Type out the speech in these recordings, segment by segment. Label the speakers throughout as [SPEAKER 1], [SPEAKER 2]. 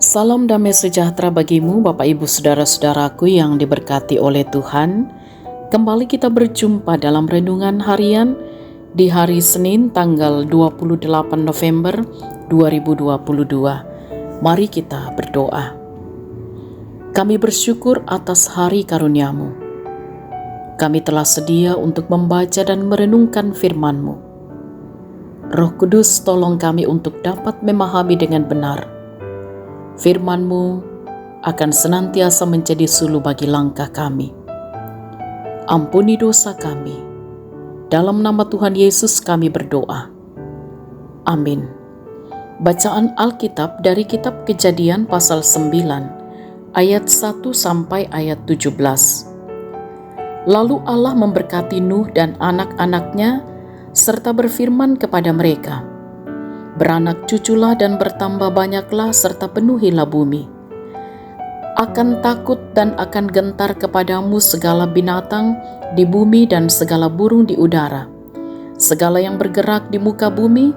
[SPEAKER 1] Salam damai sejahtera bagimu Bapak Ibu Saudara-saudaraku yang diberkati oleh Tuhan. Kembali kita berjumpa dalam renungan harian di hari Senin tanggal 28 November 2022. Mari kita berdoa. Kami bersyukur atas hari karunia-Mu. Kami telah sedia untuk membaca dan merenungkan firman-Mu. Roh Kudus, tolong kami untuk dapat memahami dengan benar firman-Mu akan senantiasa menjadi suluh bagi langkah kami. Ampuni dosa kami. Dalam nama Tuhan Yesus kami berdoa. Amin. Bacaan Alkitab dari kitab Kejadian pasal 9 ayat 1 sampai ayat 17. Lalu Allah memberkati Nuh dan anak-anaknya serta berfirman kepada mereka, "Beranak cuculah dan bertambah banyaklah serta penuhilah bumi. Akan takut dan akan gentar kepadamu segala binatang di bumi dan segala burung di udara, segala yang bergerak di muka bumi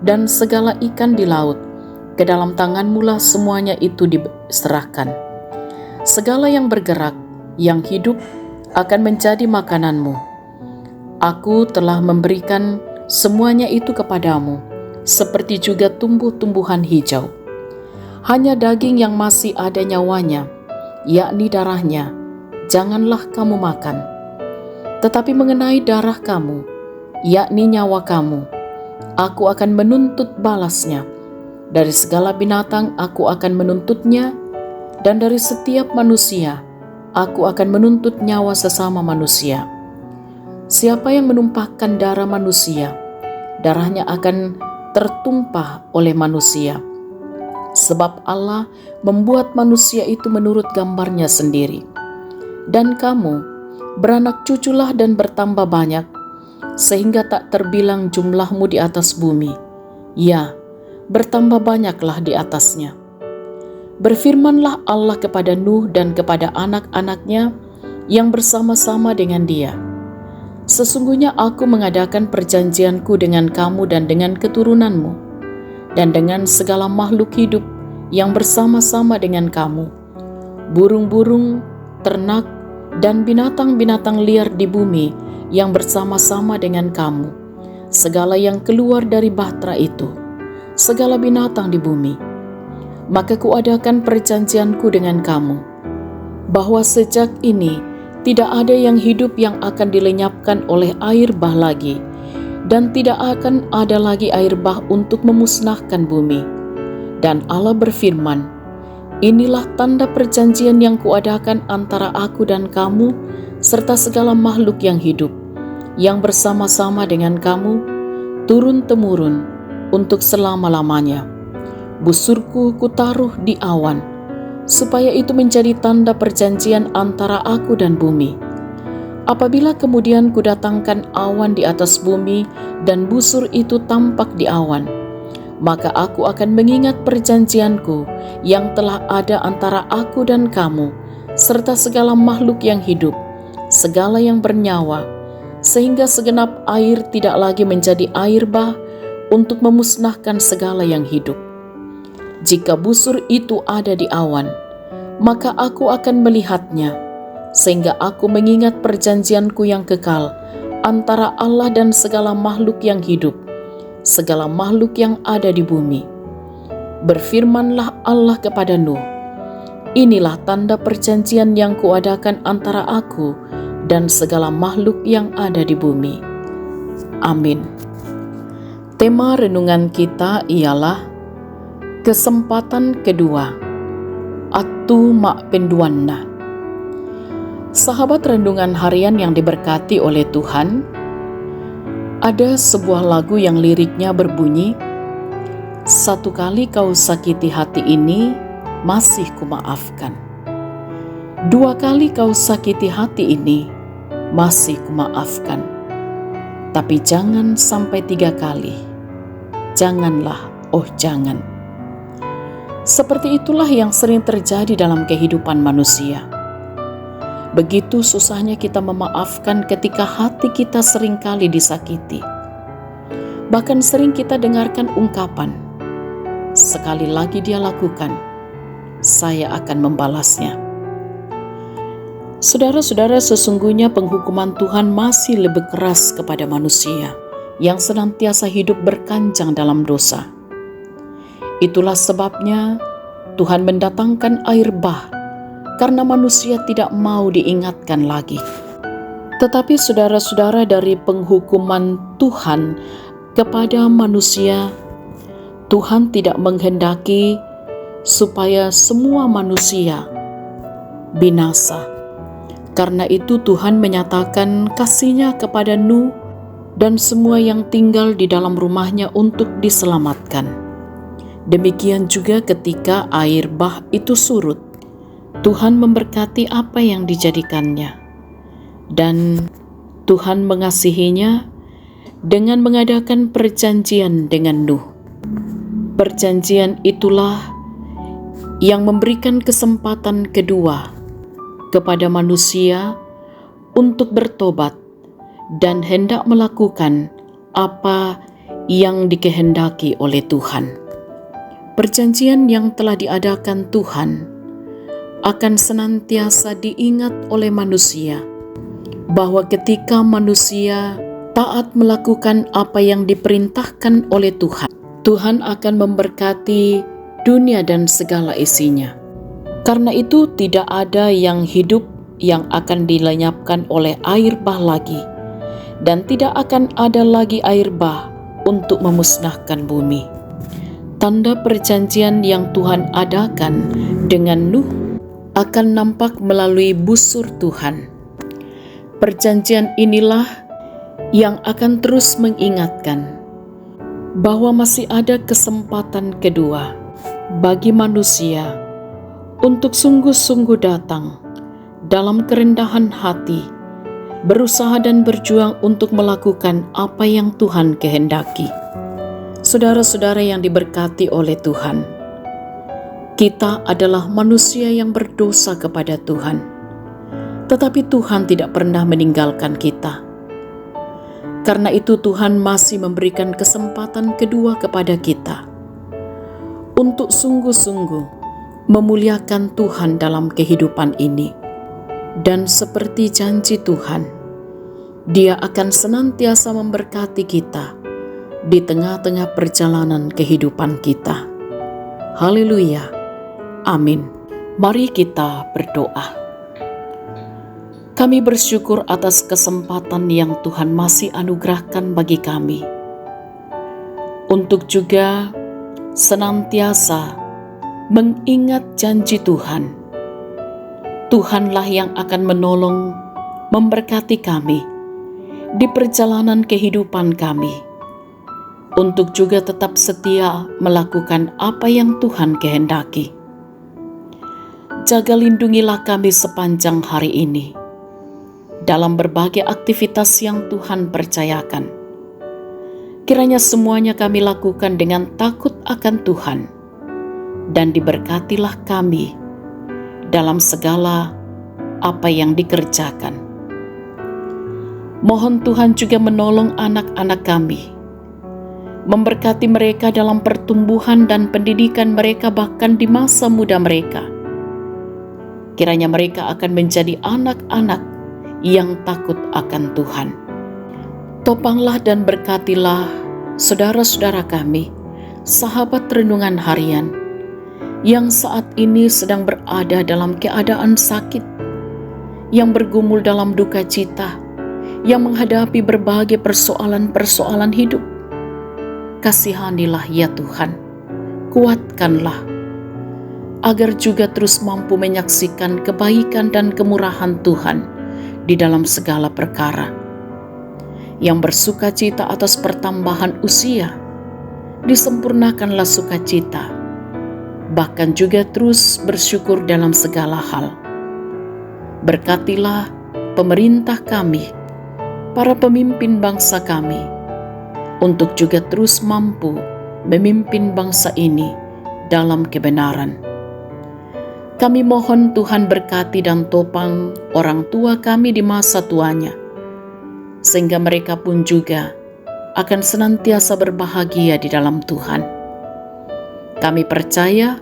[SPEAKER 1] dan segala ikan di laut. Ke dalam tanganmulah semuanya itu diserahkan. Segala yang bergerak, yang hidup akan menjadi makananmu. Aku telah memberikan semuanya itu kepadamu, seperti juga tumbuh-tumbuhan hijau. Hanya daging yang masih ada nyawanya, yakni darahnya, janganlah kamu makan. Tetapi mengenai darah kamu, yakni nyawa kamu, aku akan menuntut balasnya. Dari segala binatang aku akan menuntutnya, dan dari setiap manusia aku akan menuntut nyawa sesama manusia. Siapa yang menumpahkan darah manusia, darahnya akan tertumpah oleh manusia. Sebab Allah membuat manusia itu menurut gambarnya sendiri. Dan kamu, beranak cuculah dan bertambah banyak, sehingga tak terbilang jumlahmu di atas bumi. Ya, bertambah banyaklah di atasnya." Berfirmanlah Allah kepada Nuh dan kepada anak-anaknya yang bersama-sama dengan dia, "Sesungguhnya aku mengadakan perjanjianku dengan kamu dan dengan keturunanmu, dan dengan segala makhluk hidup yang bersama-sama dengan kamu, burung-burung, ternak, dan binatang-binatang liar di bumi yang bersama-sama dengan kamu, segala yang keluar dari bahtera itu, segala binatang di bumi. Maka kuadakan perjanjianku dengan kamu, bahwa sejak ini tidak ada yang hidup yang akan dilenyapkan oleh air bah lagi, dan tidak akan ada lagi air bah untuk memusnahkan bumi." Dan Allah berfirman, "Inilah tanda perjanjian yang kuadakan antara aku dan kamu, serta segala makhluk yang hidup, yang bersama-sama dengan kamu, turun-temurun, untuk selama-lamanya. Busurku kutaruh di awan, supaya itu menjadi tanda perjanjian antara aku dan bumi. Apabila kemudian kudatangkan awan di atas bumi dan busur itu tampak di awan, maka aku akan mengingat perjanjianku yang telah ada antara aku dan kamu, serta segala makhluk yang hidup, segala yang bernyawa, sehingga segenap air tidak lagi menjadi air bah untuk memusnahkan segala yang hidup. Jika busur itu ada di awan, maka aku akan melihatnya, sehingga aku mengingat perjanjianku yang kekal antara Allah dan segala makhluk yang hidup, segala makhluk yang ada di bumi." Berfirmanlah Allah kepada Nuh, "Inilah tanda perjanjian yang kuadakan antara aku dan segala makhluk yang ada di bumi." Amin. Tema renungan kita ialah kesempatan kedua, Atu Mak Penduanna. Sahabat renungan harian yang diberkati oleh Tuhan, ada sebuah lagu yang liriknya berbunyi, "Satu kali kau sakiti hati ini, masih kumaafkan. Dua kali kau sakiti hati ini, masih kumaafkan. Tapi jangan sampai 3 kali. Janganlah, oh jangan." Seperti itulah yang sering terjadi dalam kehidupan manusia. Begitu susahnya kita memaafkan ketika hati kita seringkali disakiti. Bahkan sering kita dengarkan ungkapan, "Sekali lagi dia lakukan, saya akan membalasnya. Saudara-saudara, sesungguhnya penghukuman Tuhan masih lebih keras kepada manusia yang senantiasa hidup berkanjang dalam dosa. Itulah sebabnya Tuhan mendatangkan air bah, karena manusia tidak mau diingatkan lagi. Tetapi saudara-saudara, dari penghukuman Tuhan kepada manusia, Tuhan tidak menghendaki supaya semua manusia binasa. Karena itu Tuhan menyatakan kasih-Nya kepada Nuh dan semua yang tinggal di dalam rumahnya untuk diselamatkan. Demikian juga ketika air bah itu surut, Tuhan memberkati apa yang dijadikannya. Dan Tuhan mengasihinya dengan mengadakan perjanjian dengan Nuh. Perjanjian itulah yang memberikan kesempatan kedua kepada manusia untuk bertobat dan hendak melakukan apa yang dikehendaki oleh Tuhan. Perjanjian yang telah diadakan Tuhan akan senantiasa diingat oleh manusia, bahwa ketika manusia taat melakukan apa yang diperintahkan oleh Tuhan, Tuhan akan memberkati dunia dan segala isinya. Karena itu tidak ada yang hidup yang akan dilenyapkan oleh air bah lagi, dan tidak akan ada lagi air bah untuk memusnahkan bumi. Tanda perjanjian yang Tuhan adakan dengan Nuh akan nampak melalui busur Tuhan. Perjanjian inilah yang akan terus mengingatkan bahwa masih ada kesempatan kedua bagi manusia untuk sungguh-sungguh datang dalam kerendahan hati, berusaha dan berjuang untuk melakukan apa yang Tuhan kehendaki. Saudara-saudara yang diberkati oleh Tuhan, kita adalah manusia yang berdosa kepada Tuhan, tetapi Tuhan tidak pernah meninggalkan kita. Karena itu Tuhan masih memberikan kesempatan kedua kepada kita untuk sungguh-sungguh memuliakan Tuhan dalam kehidupan ini. Dan seperti janji Tuhan, Dia akan senantiasa memberkati kita di tengah-tengah perjalanan kehidupan kita. Haleluya. Amin. Mari kita berdoa. Kami bersyukur atas kesempatan yang Tuhan masih anugerahkan bagi kami untuk juga senantiasa mengingat janji Tuhan. Tuhanlah yang akan menolong, memberkati kami di perjalanan kehidupan kami, untuk juga tetap setia melakukan apa yang Tuhan kehendaki. Jaga lindungilah kami sepanjang hari ini dalam berbagai aktivitas yang Tuhan percayakan. Kiranya semuanya kami lakukan dengan takut akan Tuhan, dan diberkatilah kami dalam segala apa yang dikerjakan. Mohon Tuhan juga menolong anak-anak kami, memberkati mereka dalam pertumbuhan dan pendidikan mereka, bahkan di masa muda mereka. Kiranya mereka akan menjadi anak-anak yang takut akan Tuhan. Topanglah dan berkatilah saudara-saudara kami, sahabat renungan harian, yang saat ini sedang berada dalam keadaan sakit, yang bergumul dalam duka cita, yang menghadapi berbagai persoalan-persoalan hidup. Kasihanilah ya Tuhan, kuatkanlah, agar juga terus mampu menyaksikan kebaikan dan kemurahan Tuhan di dalam segala perkara. Yang bersuka cita atas pertambahan usia, disempurnakanlah sukacita, bahkan juga terus bersyukur dalam segala hal. Berkatilah pemerintah kami, para pemimpin bangsa kami, untuk juga terus mampu memimpin bangsa ini dalam kebenaran. Kami mohon Tuhan berkati dan topang orang tua kami di masa tuanya, sehingga mereka pun juga akan senantiasa berbahagia di dalam Tuhan. Kami percaya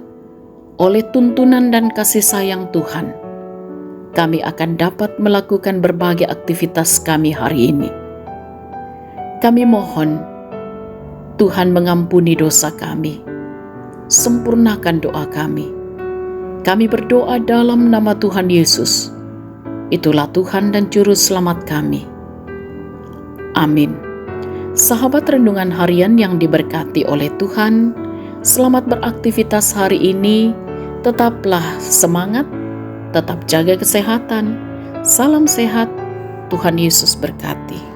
[SPEAKER 1] oleh tuntunan dan kasih sayang Tuhan, kami akan dapat melakukan berbagai aktivitas kami hari ini. Kami mohon Tuhan mengampuni dosa kami, sempurnakan doa kami. Kami berdoa dalam nama Tuhan Yesus. Itulah Tuhan dan Juru Selamat kami. Amin. Sahabat renungan harian yang diberkati oleh Tuhan, selamat beraktivitas hari ini. Tetaplah semangat, tetap jaga kesehatan. Salam sehat, Tuhan Yesus berkati.